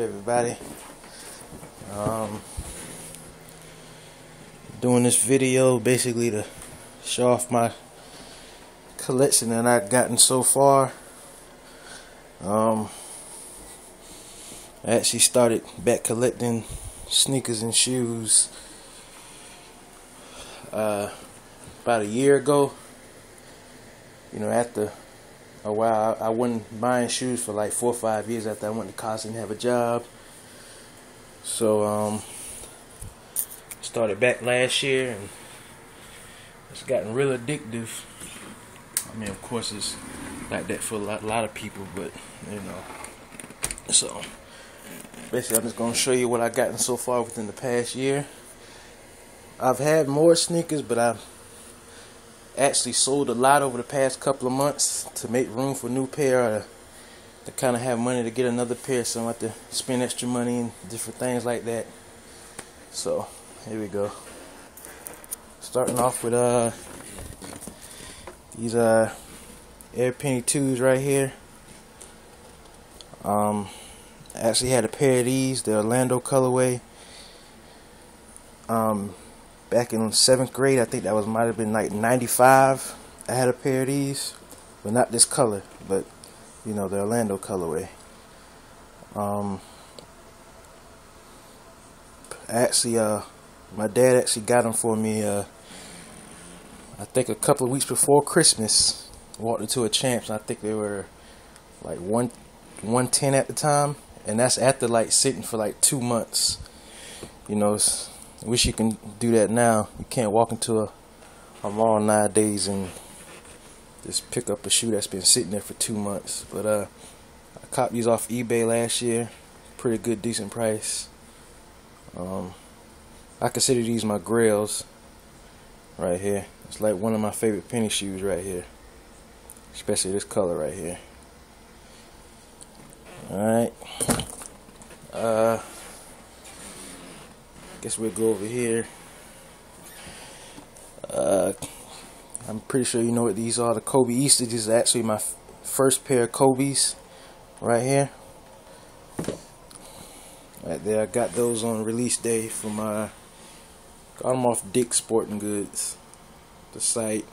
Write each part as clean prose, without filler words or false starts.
Everybody, doing this video basically to show off my collection that I've gotten so far. I actually started back collecting sneakers and shoes about a year ago. You know, after a while, I wasn't buying shoes for like 4 or 5 years after I went to college and have a job. So started back last year, and it's gotten real addictive. I mean, of course, it's like that for a lot of people, but you know. So basically, I'm just gonna show you what I've gotten so far within the past year. I've had more sneakers, but I've actually sold a lot over the past couple of months to make room for a new pair, or to kind of have money to get another pair, so I don't have to spend extra money and different things like that. So here we go. Starting off with these Air Penny 2s right here. I actually had a pair of these, the Orlando colorway. Back in 7th grade, I think that might have been like 95. I had a pair of these, but not this color, but you know, the Orlando colorway. Actually, my dad actually got them for me. I think a couple of weeks before Christmas. Walked into a Champs, and I think they were like 110 at the time, and that's after like sitting for like 2 months. You know, I wish you can do that now. You can't walk into a mall nowadays and just pick up a shoe that's been sitting there for 2 months. But I copped these off eBay last year. Pretty good, decent price. I consider these my grails right here. It's like one of my favorite penny shoes right here, especially this color right here. Alright. Guess we'll go over here. I'm pretty sure you know what these are. The Kobe Easter. These are actually my first pair of Kobe's right here. Right there, I got those on release day from got them off Dick's Sporting Goods, the site.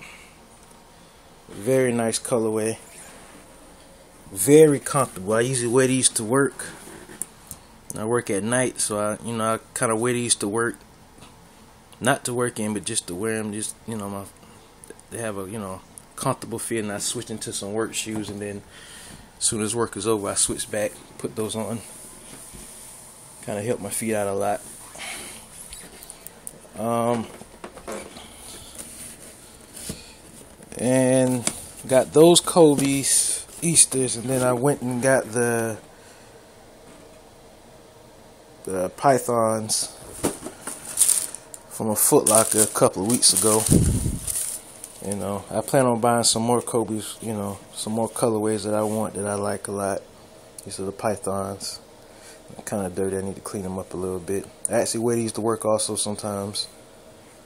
Very nice colorway. Very comfortable. I usually wear these to work. I work at night, so I kind of wear these to work, not to work in, but just to wear them. Just they have a comfortable fit, and I switch into some work shoes, and then as soon as work is over, I switch back, put those on. Kind of help my feet out a lot. And got those Kobe's Easters, and then I went and got the Pythons from a Foot Locker a couple of weeks ago. You know, I plan on buying some more Kobe's, some more colorways that I want, that I like a lot. These are the Pythons. Kind of dirty, I need to clean them up a little bit. I actually wear these to work also sometimes,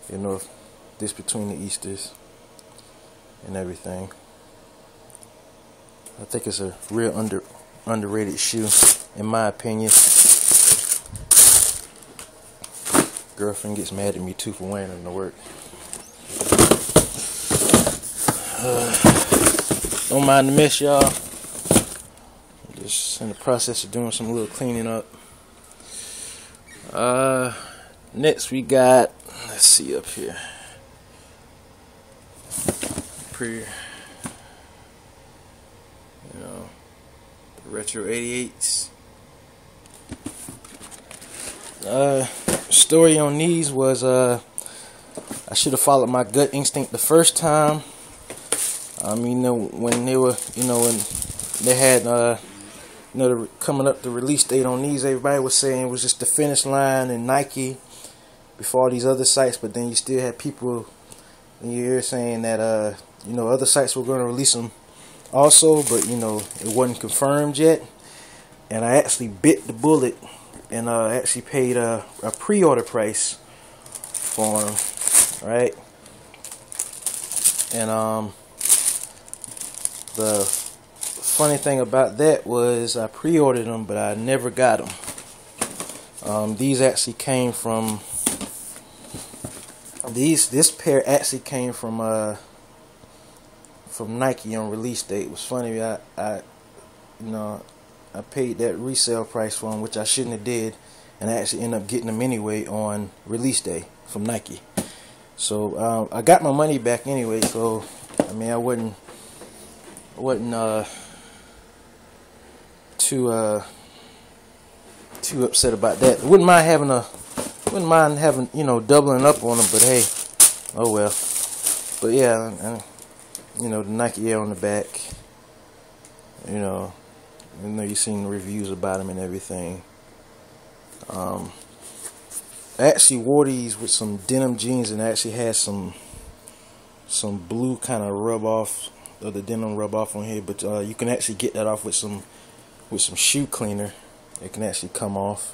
this between the Easters and everything. I think it's a real underrated shoe, in my opinion. Girlfriend gets mad at me too for wearing them to work. Don't mind the mess, y'all. I'm just in the process of doing some little cleaning up. Next we got, let's see up here. The Retro 88s. Story on these was I should have followed my gut instinct the first time. When they were, when they had coming up the release date on these, everybody was saying it was just the Finish Line and Nike before all these other sites, but then you still had people in your ear saying that other sites were going to release them also, but it wasn't confirmed yet. And I actually bit the bullet and actually paid a pre-order price for them, right? And the funny thing about that was I pre-ordered them, but I never got them. These actually came from this pair actually came from Nike on release date. It was funny, I paid that resale price for them, which I shouldn't have did, and I actually ended up getting them anyway on release day from Nike. So I got my money back anyway, so I mean I wasn't too upset about that. Wouldn't mind having doubling up on them, but hey, oh well. But yeah, and, the Nike Air on the back. You've seen the reviews about them and everything. I actually wore these with some denim jeans, and I actually had some blue kind of rub off of the denim rub off on here, but you can actually get that off with some shoe cleaner. It can actually come off,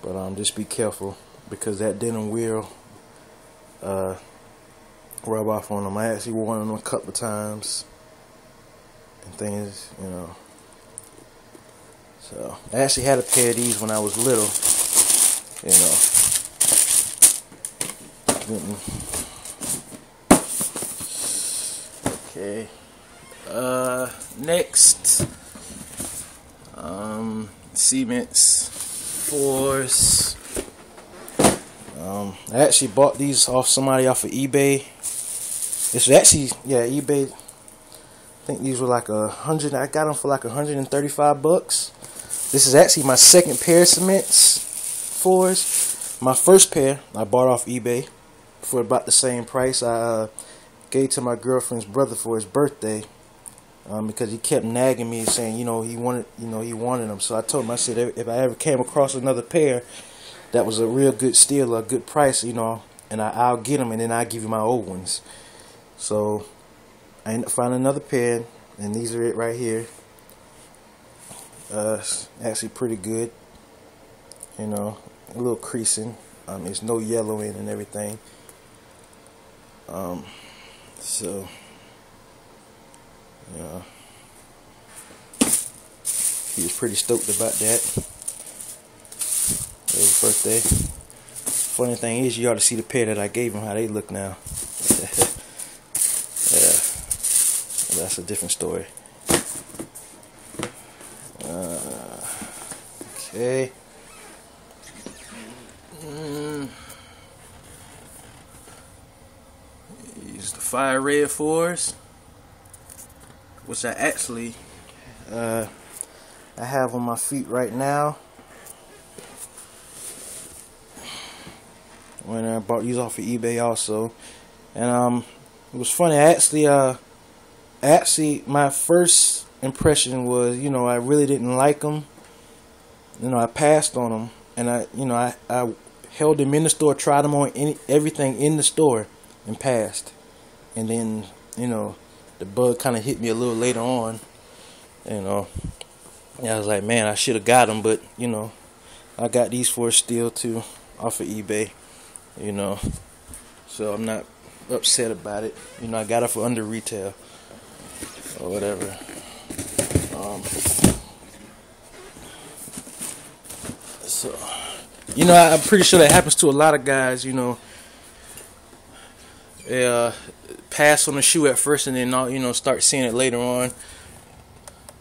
but just be careful, because that denim will rub off on them. I actually worn them a couple of times and things, So I actually had a pair of these when I was little, Okay. Next, Cements 4s. I actually bought these off somebody off of eBay. This was actually, eBay. I think these were like $100. I got them for like $135. This is actually my second pair of Cements 4s. My first pair I bought off eBay for about the same price. I gave to my girlfriend's brother for his birthday, because he kept nagging me, saying he wanted them. So I told him, I said, if I ever came across another pair that was a real good steal or a good price, and I'll get them, and then I'll give you my old ones. So I ended up finding another pair, and these are it right here. Actually pretty good, a little creasing. There's no yellow in and everything. So he was pretty stoked about that. It was his birthday. Funny thing is, you ought to see the pair that I gave him, how they look now. Yeah, that's a different story. Okay. These the Fire Red 4s, which I actually I have on my feet right now. When I bought these off of eBay also, and it was funny. My first impression was, I really didn't like them. I passed on them, and I held them in the store, tried them on everything in the store, and passed. And then, the bug kind of hit me a little later on. And I was like, man, I should have got them, but I got these for a steal too, off of eBay. So I'm not upset about it. I got it for under retail or whatever. So I'm pretty sure that happens to a lot of guys. They pass on the shoe at first, and then start seeing it later on.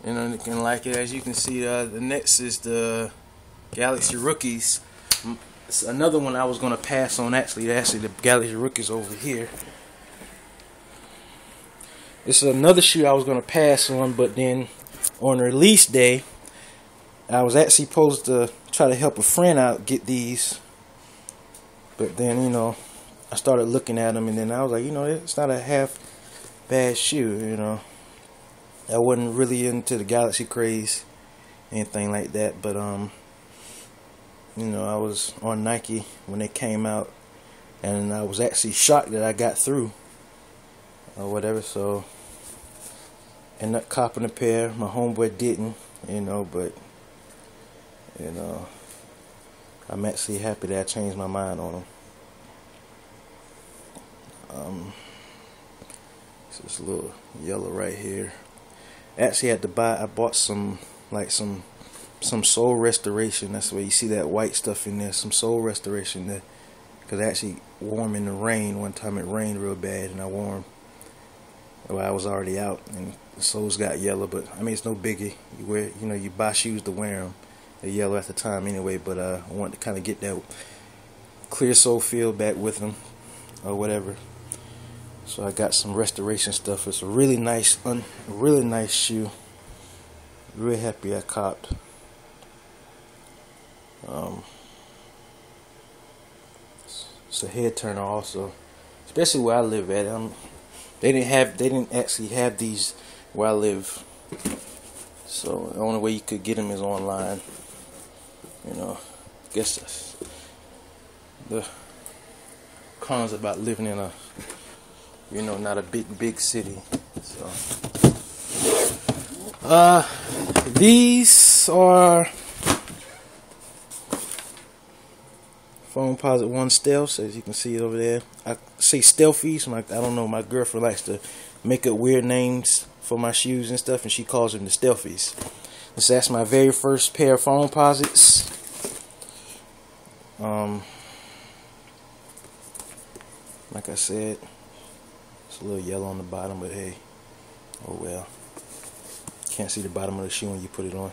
They can like it. As you can see, the next is the Galaxy Rookies. It's another one I was gonna pass on. Actually, the Galaxy Rookies over here. This is another shoe I was gonna pass on, but then on release day, I was actually supposed to try to help a friend out get these. But then I started looking at them, and then I was like, it's not a half bad shoe. I wasn't really into the Galaxy craze, anything like that, but I was on Nike when they came out, and I was actually shocked that I got through or whatever. So ended up copping a pair. My homeboy didn't, but I'm actually happy that I changed my mind on them. So it's a little yellow right here. Actually had to buy, I bought some some sole restoration. That's where you see that white stuff in there. Some sole restoration there. Because I actually wore them in the rain. One time it rained real bad and I wore them. Well, I was already out and the soles got yellow, but I mean it's no biggie. You wear, you buy shoes to wear them. They're yellow at the time anyway, but I wanted to kind of get that clear sole feel back with them or whatever. So I got some restoration stuff. It's a really nice shoe. Really happy I copped. It's a head turner also, especially where I live at. They didn't actually have these where I live. So the only way you could get them is online. I guess that's the cons about living in a, not a big city. So, these are Foamposite 1 Stealths, as you can see it over there. I say stealthies. I don't know. My girlfriend likes to make up weird names for my shoes and stuff, and she calls them the stealthies. So that's my very first pair of Foamposites. Like I said, it's a little yellow on the bottom, but hey, oh well. Can't see the bottom of the shoe when you put it on.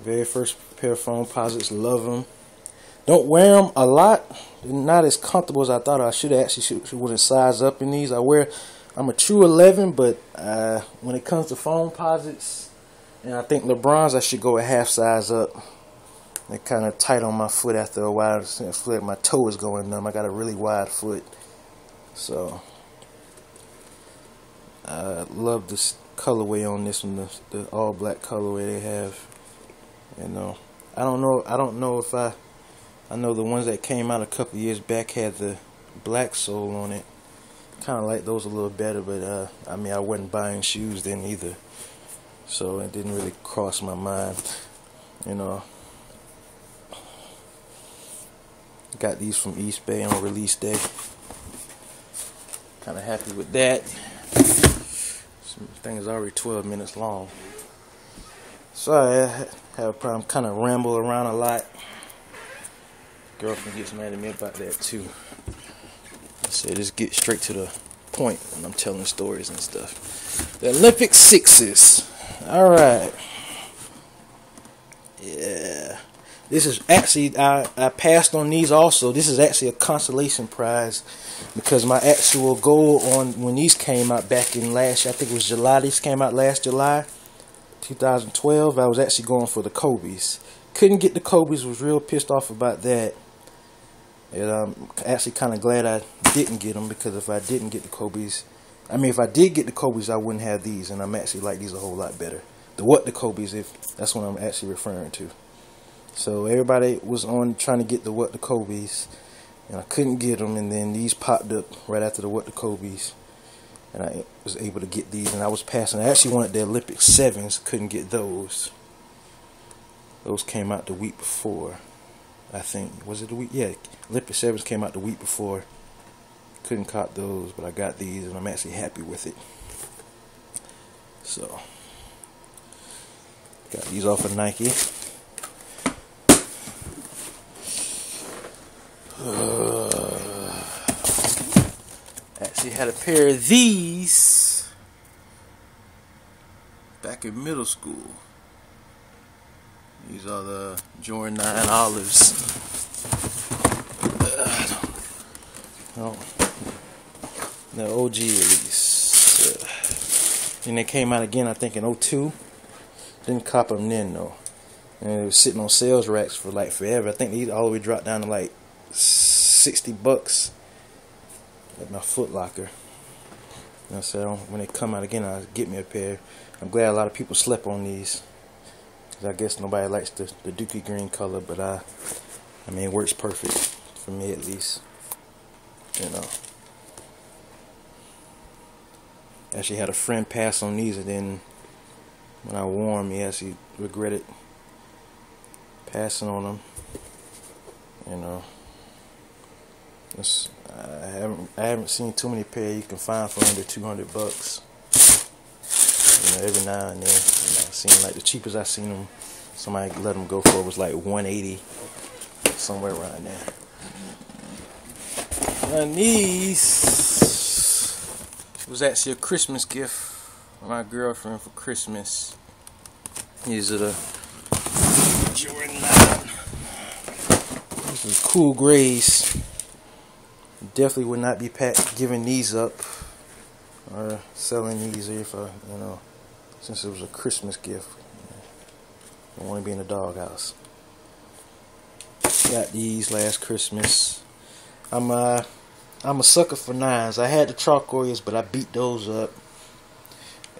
Very first pair of Foamposites, love them. Don't wear them a lot. They're not as comfortable as I thought. I should have sized up in these. I'm a true 11, but when it comes to Foamposites, and I think LeBron's, I should go a half size up. They're kind of tight on my foot after a while. My toe is going numb. I got a really wide foot. So I love this colorway on this one, the all black colorway they have. I don't know if I know the ones that came out a couple years back had the black sole on it. Kind of like those a little better, but I mean I wasn't buying shoes then either, so it didn't really cross my mind. Got these from East Bay on release day. Kind of happy with that. This thing is already 12 minutes long. Sorry, I have a problem. Kind of ramble around a lot. Girlfriend gets mad at me about that too. I said just get straight to the point when I'm telling stories and stuff. The Olympic Sixes. Alright. Yeah. This is actually, I passed on these also. This is actually a consolation prize because my actual goal on when these came out back in last year, I think it was July, these came out last July 2012, I was actually going for the Kobe's. Couldn't get the Kobe's, was real pissed off about that. And I'm actually kind of glad I didn't get them, because if I didn't get the Kobe's, if I did get the Kobe's, I wouldn't have these, and I'm actually like these a whole lot better. The Kobe's, if that's what I'm actually referring to. So everybody was on trying to get the Kobe's, and I couldn't get them, and then these popped up right after the Kobe's, and I was able to get these, and I was passing. I actually wanted the Olympic 7s, couldn't get those. Those came out the week before, I think. Was it the week? Yeah, Olympic 7s came out the week before. Couldn't cop those, but I got these, and I'm actually happy with it. So, got these off of Nike. Actually had a pair of these back in middle school. These are the Jordan 9 Olives. The OG release. And they came out again, I think, in 02. Didn't cop them then though. And they were sitting on sales racks for like forever. I think these all the way dropped down to like $60 at my Foot Locker. So when they come out again, I'll get me a pair. I'm glad a lot of people slept on these, because I guess nobody likes the Dookie green color, but I mean it works perfect for me at least. Actually had a friend pass on these, and then when I wore them, he actually regretted passing on them. I haven't seen too many pairs you can find for under $200. every now and then. I seen like the cheapest I seen them. Somebody let them go for was like 180, somewhere around there. And these was actually a Christmas gift for my girlfriend for Christmas. These are the Jordan 9. This is cool grays. Definitely would not be giving these up or selling these if since it was a Christmas gift. I want to be in the doghouse. Got these last Christmas. I'm a sucker for 9s. I had the Chalk-Oreos, but I beat those up.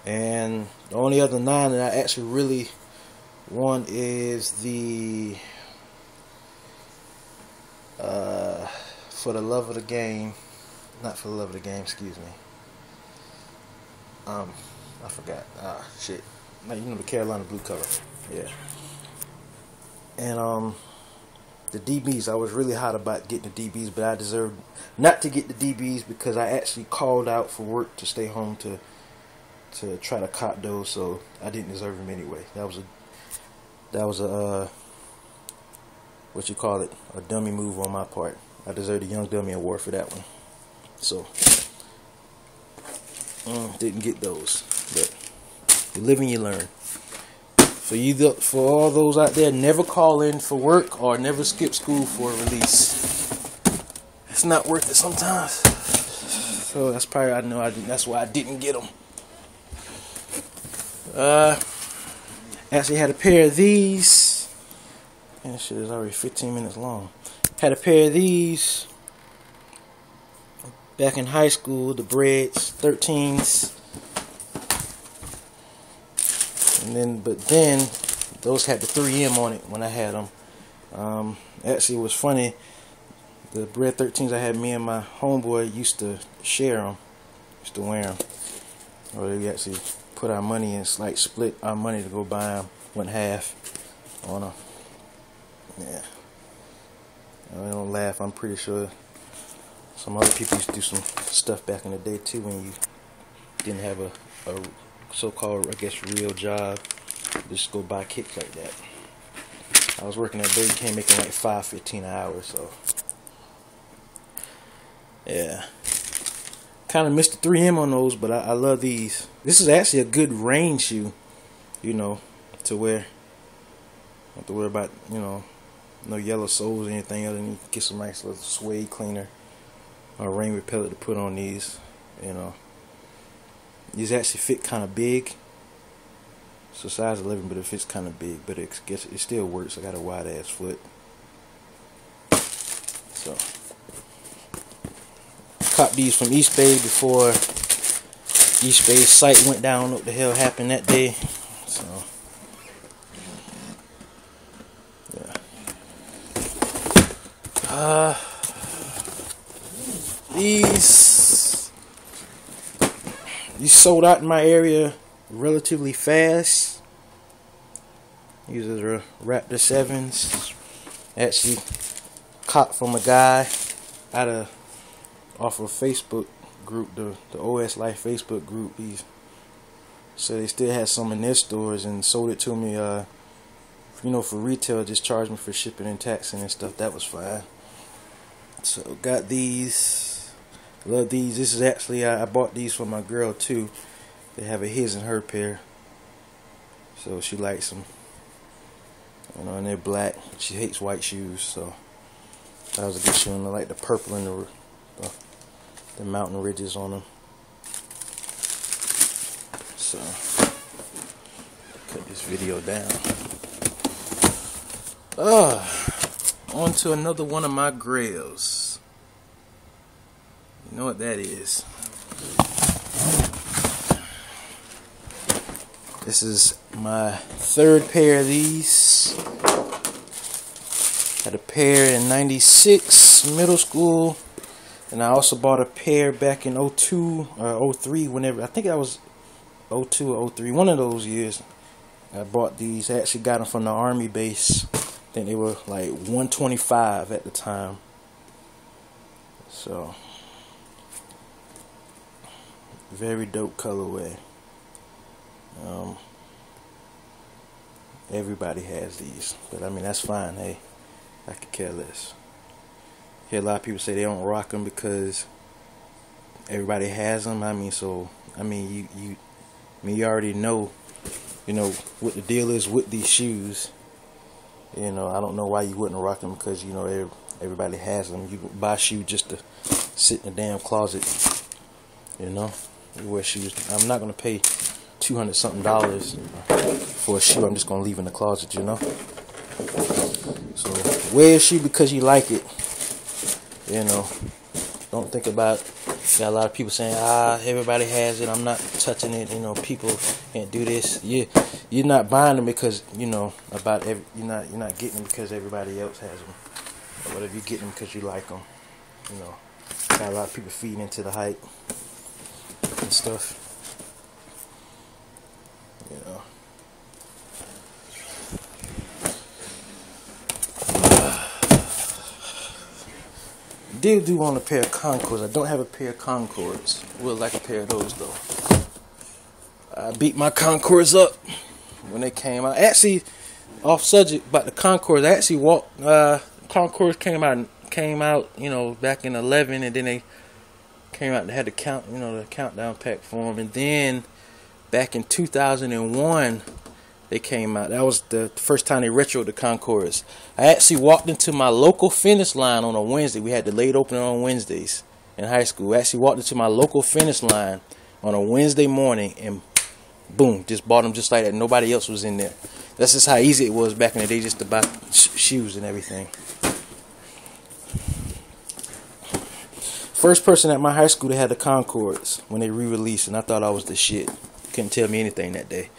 And the only other 9 that I actually really want is the For the Love of the Game. Not For the Love of the Game, excuse me. I forgot. Shit. Like, the Carolina blue color. Yeah. And the DBs, I was really hot about getting the DBs, but I deserved not to get the DBs because I actually called out for work to stay home to try to cop those, so I didn't deserve them anyway. That was a what you call it, a dummy move on my part. I deserved a Young Dummy Award for that one. So didn't get those, but you live and you learn. For all those out there, never call in for work or never skip school for a release. It's not worth it sometimes. So that's probably that's why I didn't get them. Actually had a pair of these. And this shit is already 15 minutes long. Had a pair of these back in high school, the Breads 13s. But then those had the 3M on it when I had them. Actually, it was funny. The Bread 13s I had, me and my homeboy used to share them, used to wear them. Or we actually put our money in, like split our money to go buy them, went half on them. Yeah. I don't laugh. I'm pretty sure some other people used to do some stuff back in the day too when you didn't have a so-called, I guess, real job. Just go buy kicks like that. I was working at Burger King making like $5.15 an hour, so yeah. Kind of missed the 3M on those, but I love these. This is actually a good rain shoe, to wear. Don't have to worry about, no yellow soles or anything other than you get some nice little suede cleaner or rain repellent to put on these, These actually fit kind of big. It's a size 11, but it fits kind of big, but it still works. I got a wide ass foot. So, caught these from Eastbay before Eastbay's site went down. What the hell happened that day? So, yeah. These sold out in my area relatively fast. These are the Raptor 7s. Actually caught from a guy off of Facebook group, the OS Life Facebook group. He said they still had some in their stores and sold it to me, for retail, just charged me for shipping and taxing and stuff. That was fine. So got these. Love these. This is actually, I bought these for my girl too. They have a his and her pair, so she likes them. And they're black. She hates white shoes, so that was a good shoe. And I like the purple and the mountain ridges on them. So cut this video down. On to another one of my grails. You know what that is? This is my third pair of these. Had a pair in '96 middle school, and I also bought a pair back in '02 or '03, whenever. I think that was '02 or '03, one of those years. I bought these. I actually got them from the Army base. I think they were like $125 at the time. So, very dope colorway. Um, everybody has these, but I mean that's fine. Hey, I could care less. Hear a lot of people say they don't rock them because everybody has them. I mean, so I mean you already know, what the deal is with these shoes. I don't know why you wouldn't rock them because everybody has them. You buy a shoe just to sit in the damn closet. You wear shoes. I'm not gonna pay $200 something for a shoe. I'm just gonna leave in the closet. So wear a shoe because you like it. Don't think about. Got a lot of people saying, everybody has it. I'm not touching it. People can't do this. You're not buying them because you're not getting them because everybody else has them. But if you're getting them because you like them, got a lot of people feeding into the hype and stuff. Do want a pair of Concords. I don't have a pair of Concords. Would like a pair of those though. I beat my Concords up when they came out. Actually, off subject about the Concords. I actually walked. Concords came out. Back in 11, and then they came out. They had the the countdown pack for them, and then back in 2001. They came out. That was the first time they retroed the Concords. I actually walked into my local Finish Line on a Wednesday. We had the late opening on Wednesdays in high school. I actually walked into my local Finish Line on a Wednesday morning and boom, just bought them just like that. Nobody else was in there. That's just how easy it was back in the day just to buy shoes and everything. First person at my high school that had the Concords when they re-released, and I thought I was the shit. Couldn't tell me anything that day.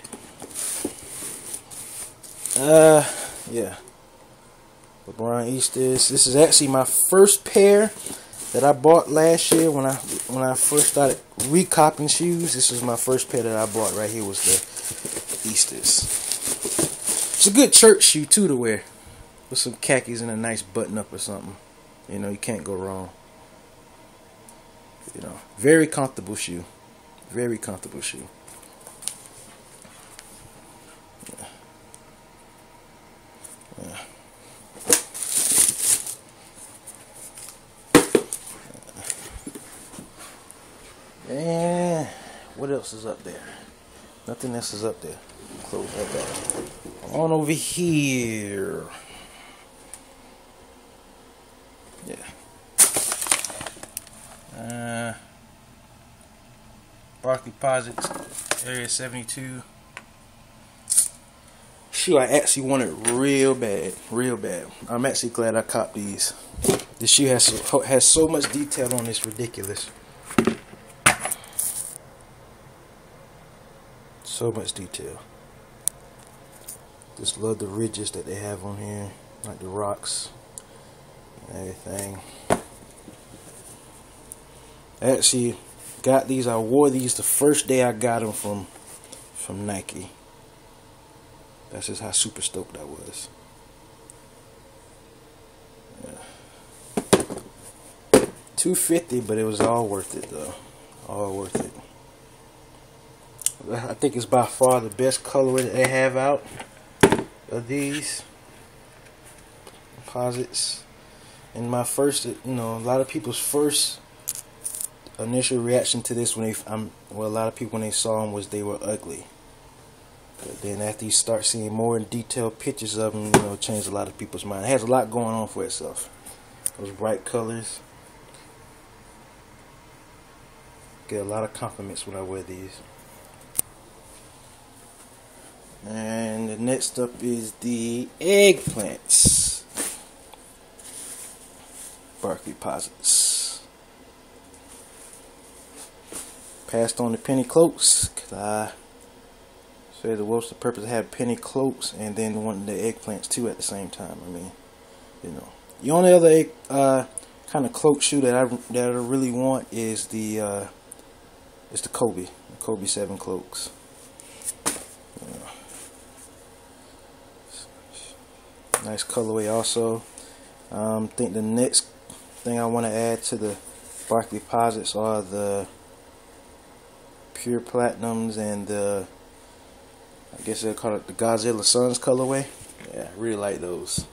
Yeah. LeBron Easters. This is actually my first pair that I bought last year when I first started recopying shoes. This was my first pair that I bought. Right here was the Easters. It's a good church shoe too to wear with some khakis and a nice button up or something. You can't go wrong. Very comfortable shoe. Very comfortable shoe. And what else is up there? Nothing else is up there. Close that back. On over here. Yeah. Barkley Posits, Area 72. Shoe I actually wanted real bad. I'm actually glad I copped these. This shoe has so much detail on this, ridiculous. So much detail. Just love the ridges that they have on here, like the rocks and everything. I actually got these. I wore these the first day I got them from Nike. That's just how super stoked I was. Yeah. $250, but it was all worth it though. All worth it. I think it's by far the best colorway that they have out of these Posits. And my first, a lot of people's first initial reaction to this a lot of people when they saw them was they were ugly. But then after you start seeing more in detailed pictures of them, it changed a lot of people's mind. It has a lot going on for itself. Those bright colors. Get a lot of compliments when I wear these. And the next up is the Eggplants. Barkley Posits. Passed on the penny cloaks because I said what's the purpose of having penny cloaks and then wanting the Eggplants too at the same time. I mean, the only other kind of cloak shoe that I really want is the Kobe 7 cloaks. Nice colorway also. I think the next thing I want to add to the Barkley Posits are the Pure Platinums and the I guess they'll call it the Godzilla Suns colorway. Yeah, I really like those.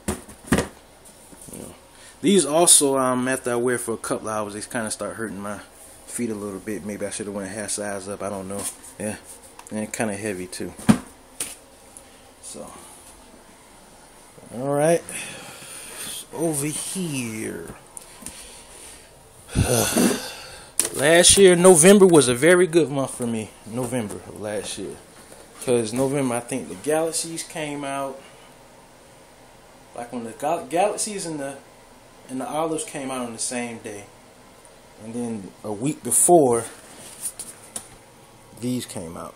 You know, these also, after I wear for a couple of hours, they kind of start hurting my feet a little bit. Maybe I should have went a half size up. I don't know. Yeah, and kind of heavy too. So, all right, over here. Last year, November was a very good month for me. November of last year, because November, I think the Galaxies came out. Like when the Galaxies and the Olives came out on the same day, and then a week before, these came out.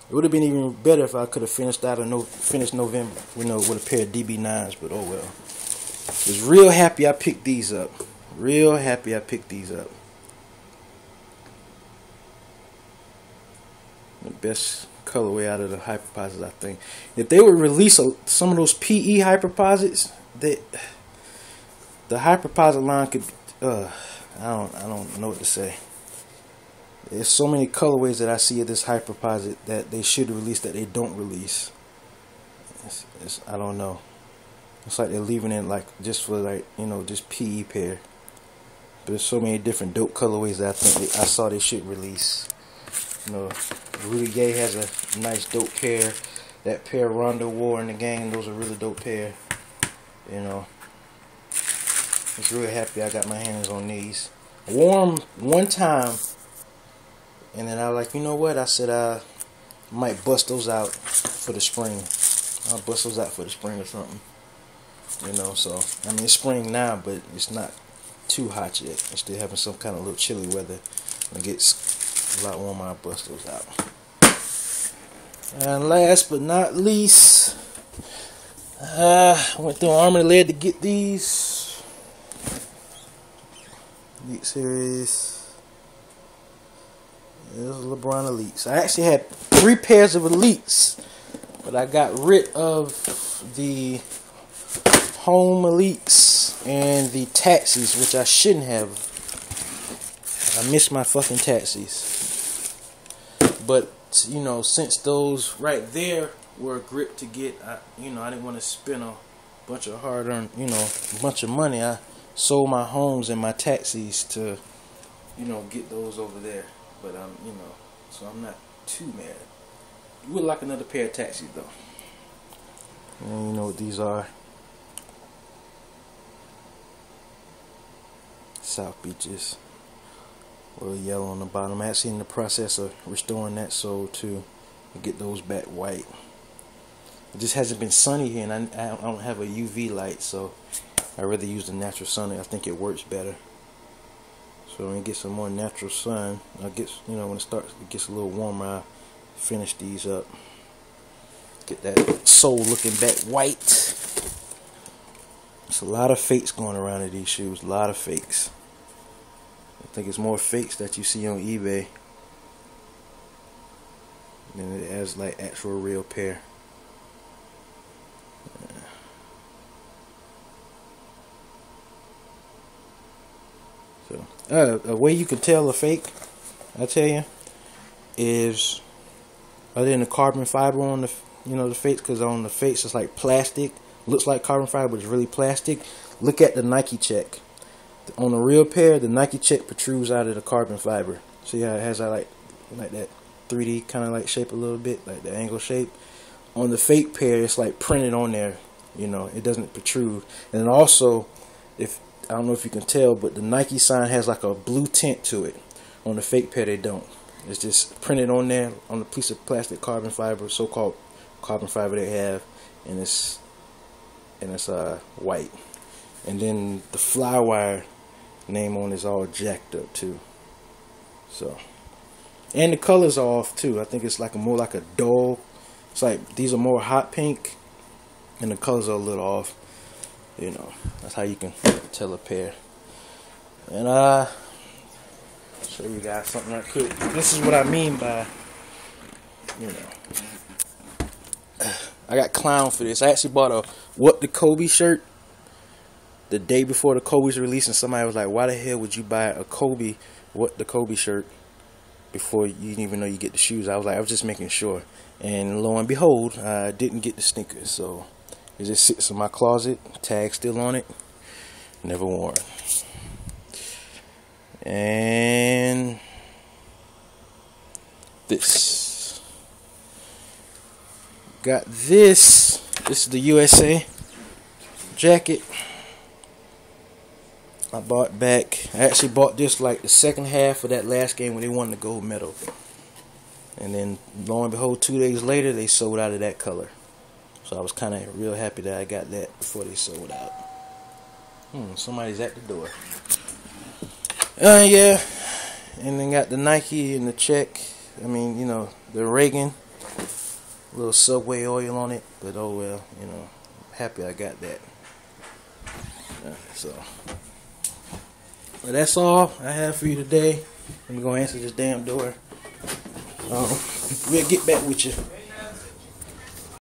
It would have been even better if I could have finished November, with a pair of DB9s. But oh well. I was real happy I picked these up. Real happy I picked these up. The best colorway out of the Hyperposits, I think. If they would release some of those PE Hyperposits, the Hyperposit line could. I don't know what to say. There's so many colorways that I see of this Hyperposit that they should release that they don't release. I don't know. It's like they're leaving it like just for like just PE pair. But there's so many different dope colorways that I think I saw they should release. Rudy Gay has a nice dope pair. That pair Rondo wore in the game, those are really dope pair. Just really happy I got my hands on these. I wore them one time, and then I was like, what? I said I might bust those out for the spring. I'll bust those out for the spring or something. So I mean it's spring now, but it's not too hot yet. It's still having some kind of little chilly weather. When it gets a lot warmer, I'll bust those out. And last but not least, I went through Armour Lead to get these Elite Series. This is LeBron Elites. I actually had 3 pairs of Elites, but I got rid of the Home Elites and the Taxis, which I shouldn't have. I missed my fucking Taxis. But since those right there were a grip to get, I didn't want to spend a bunch of hard-earned, a bunch of money. I sold my homes and my Taxis to, get those over there. But so I'm not too mad. You would like another pair of Taxis though. And you know what these are? South Beaches. A little yellow on the bottom. I'm actually in the process of restoring that sole to get those back white. It just hasn't been sunny here, and I don't have a UV light, so I rather use the natural sun. I think it works better. So when we get some more natural sun, I get when it gets a little warmer, I finish these up. Get that sole looking back white. There's a lot of fakes going around in these shoes. A lot of fakes. I think it's more fakes that you see on eBay than it has like actual real pair. So a way you can tell a fake, I tell you, is other than the carbon fiber on the the fakes, because on the fakes it's like plastic, looks like carbon fiber, but it's really plastic. Look at the Nike check. On a real pair, the Nike check protrudes out of the carbon fiber. See how it has that like that 3D kind of like shape a little bit, like the angle shape. On the fake pair, it's like printed on there. It doesn't protrude. And then also, I don't know if you can tell, but the Nike sign has like a blue tint to it. On the fake pair, they don't. It's just printed on there on the piece of plastic carbon fiber, so-called carbon fiber they have, and it's white. And then the Flywire name on is all jacked up too. So, and the colors are off too. I think it's like more like a dull. It's like these are more hot pink, and the colors are a little off. That's how you can tell a pair. And show you guys something right quick. This is what I mean by I got clown for this. I actually bought a What the Kobe shirt the day before the Kobe's release, and somebody was like, why the hell would you buy a Kobe What the Kobe shirt before you didn't even know you get the shoes? I was just making sure. And lo and behold, I didn't get the sneakers, so it just sits in my closet, tag still on it, never worn. And this, got this is the USA jacket. I bought back, I actually bought this like the second half of that last game when they won the gold medal. And then lo and behold, 2 days later they sold out of that color. So I was kind of real happy that I got that before they sold out. Somebody's at the door. Yeah. And then got the Nike and the check. I mean, you know, the Reagan. Little Subway oil on it. But oh well, you know, happy I got that. So, but that's all I have for you today. I'm going to answer this damn door. We'll get back with you.